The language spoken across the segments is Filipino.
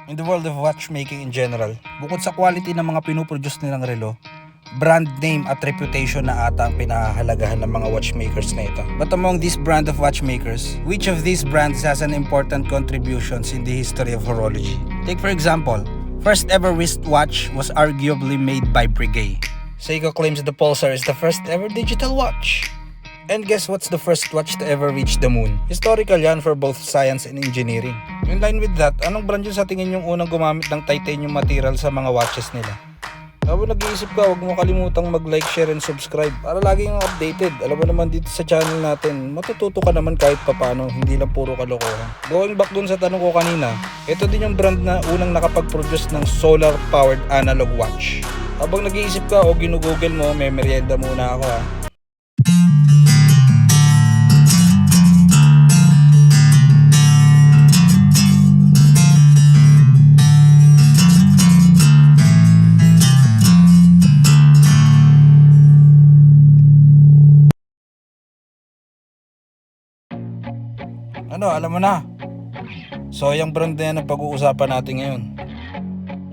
In the world of watchmaking in general, bukod sa quality ng mga pinuproduce nilang relo, brand name at reputation na ata ang pinahahalagahan ng mga watchmakers na ito. But among this brand of watchmakers, which of these brands has an important contributions in the history of horology? Take for example, first ever wristwatch was arguably made by Breguet. Seiko claims the Pulsar is the first ever digital watch. And guess what's the first watch to ever reach the moon? Historical yan for both science and engineering. In line with that, anong brand yun sa tingin yung unang gumamit ng titanium material sa mga watches nila? Habang nag-iisip ka, huwag mo kalimutang mag-like, share, and subscribe para lagi yung updated. Alam mo naman dito sa channel natin, matututo ka naman kahit papano, hindi lang puro kalokohan. Going back dun sa tanong ko kanina, ito din yung brand na unang nakapag-produce ng solar-powered analog watch. Habang nag-iisip ka o ginugoogle mo, may merienda muna ako ha. Ano, alam mo na. So, yung brand na yan ang pag-uusapan natin ngayon.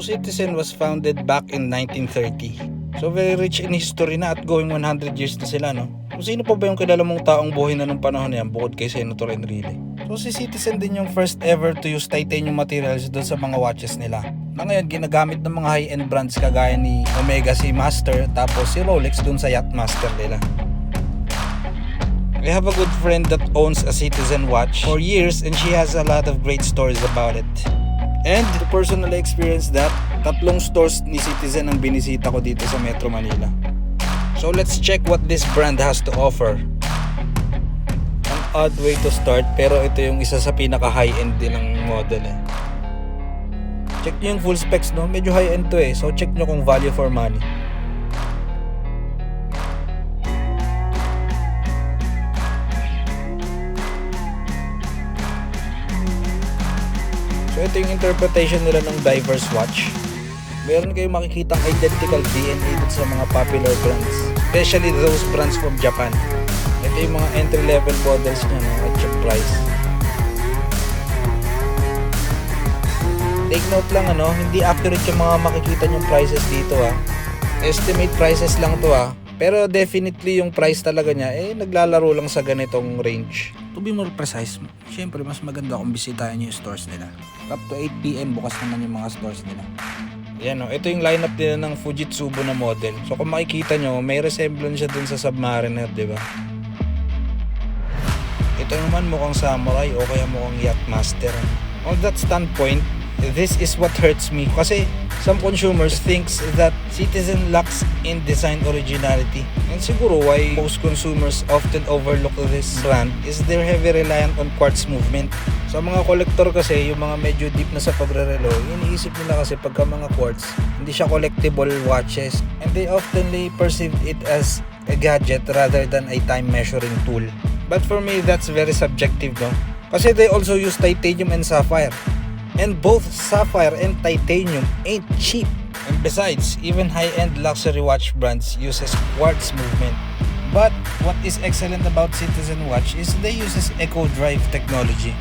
Citizen was founded back in 1930. So, very rich in history na at going 100 years na sila, no? Kung sino pa ba yung kilala mong taong buhay na nung panahon na yan bukod kay Senator Enrile? So, si Citizen din yung first ever to use titanium materials doon sa mga watches nila. Na ngayon, ginagamit ng mga high-end brands kagaya ni Omega Seamaster tapos si Rolex doon sa Yachtmaster nila. I have a good friend that owns a Citizen watch for years and she has a lot of great stories about it. And to personally experience that, 3 stores ni Citizen ang binisita ko dito sa Metro Manila. So let's check what this brand has to offer. An odd way to start pero ito yung isa sa pinaka high-end din ng model eh. Check nyo yung full specs no, medyo high-end to eh. So check nyo kung value for money. So ito yung interpretation nila ng diverse watch. Meron kayong makikitang identical DNA dito sa mga popular brands, especially those brands from Japan. Ito yung mga entry-level models niya at cheap price. Take note lang hindi accurate yung mga makikita nyong prices dito Estimate prices lang to Pero definitely yung price talaga niya naglalaro lang sa ganitong range. To be more precise, syempre mas maganda kung bisitahin yung stores nila. Up to 8 PM bukas naman yung mga stores nila. Yan ito yung lineup nila ng Fujitsubo na model. So kung makikita nyo, may resemblance siya dun sa Submariner, di ba? Ito naman mukhang Samurai o kaya mukhang Yachtmaster. On that standpoint, this is what hurts me kasi some consumers thinks that Citizen lacks in design originality. And siguro why most consumers often overlook this brand is their heavy reliance on quartz movement. Sa mga collector kasi, yung mga medyo deep na sa pagrerelo, iniisip nila kasi pagka mga quartz, hindi siya collectible watches. And they oftenly perceive it as a gadget rather than a time measuring tool. But for me, that's very subjective, no? Kasi they also use titanium and sapphire. And both sapphire and titanium ain't cheap. And besides, even high-end luxury watch brands uses quartz movement. But what is excellent about Citizen watch is they uses Eco Drive technology.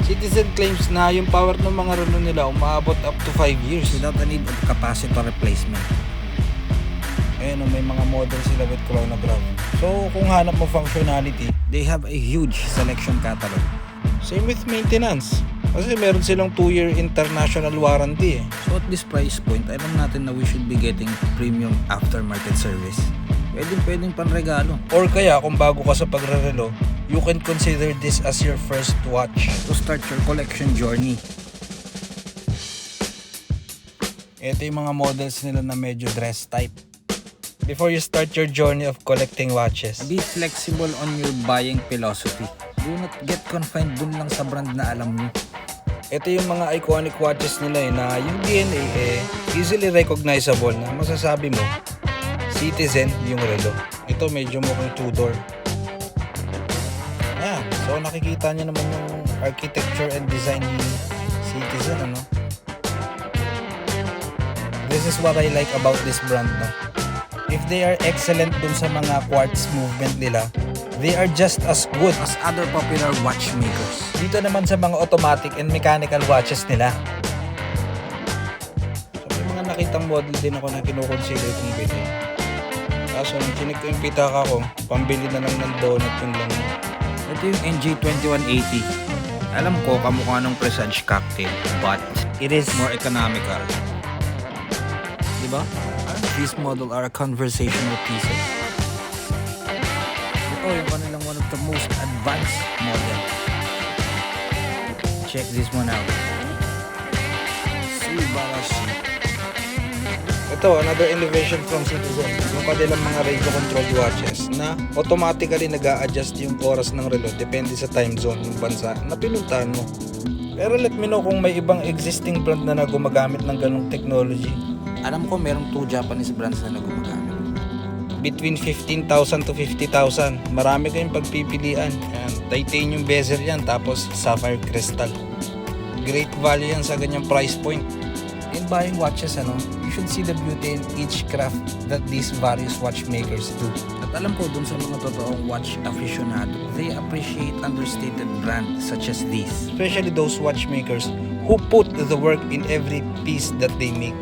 Citizen claims na yung power ng mga relo nila umaabot up to 5 years without the need of capacitor replacement. Ayan may mga model sila with chronograph. So kung hanap mo functionality, they have a huge selection catalog. Same with maintenance. Kasi meron silang 2-year international warranty So at this price point, alam natin na we should be getting premium aftermarket service. Pwedeng panregalo. Or kaya kung bago ka sa pagrerelo, you can consider this as your first watch to start your collection journey. Ito yung mga models nila na medyo dress type. Before you start your journey of collecting watches, be flexible on your buying philosophy. Do not get confined dun lang sa brand na alam nyo. Ito yung mga iconic watches nila na yung DNA easily recognizable na masasabi mo Citizen yung relo. Ito medyo mukhang Tudor. Ayan, so nakikita nyo naman yung architecture and design ni Citizen This is what I like about this brand If they are excellent dun sa mga quartz movement nila, they are just as good as other popular watchmakers. Dito naman sa mga automatic and mechanical watches nila. So, may mga nakitang model din ako na kinukonsider kong bilhin. Kaso nung chinik ko yung pitaka ko, pambili na lang ng donut yung lang. Ito yung NJ2180. Alam ko kamukha ng Presage cocktail, but it is more economical. Diba? This model are conversational pieces. Ito yung kanilang one of the most advanced model. Check this one out. Subarashi. Ito, another innovation from Citizen. Yung kanilang mga radio-controlled watches na automatically nag-a-adjust yung oras ng relo depende sa time zone ng bansa na pinuntahan mo. Pero let me know kung may ibang existing brand na gumagamit ng ganong technology. Alam ko merong 2 Japanese brands na gumagamit. Between 15,000 to 50,000. Marami kayong pagpipilian. Ayan, titanium bezel yan, tapos sapphire crystal. Great value yan sa ganyang price point. In buying watches, you should see the beauty in each craft that these various watchmakers do. At alam ko dun sa mga totoong watch aficionado, they appreciate understated brands such as these. Especially those watchmakers who put the work in every piece that they make.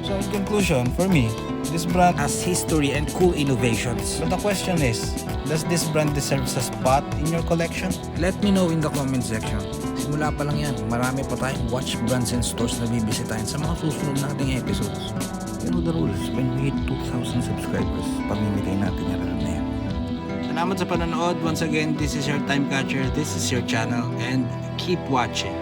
So in conclusion, for me, this brand has history and cool innovations. But the question is, does this brand deserves a spot in your collection? Let me know in the comment section. Simula pa lang yan, marami pa tayong watch brands and stores na bibisitahin sa mga susunod nating episodes. You know the rules, when we hit 2,000 subscribers, pamimigay natin yung relo na yan. Salamat sa panonood. Once again, this is your Time Catcher, this is your channel, and keep watching.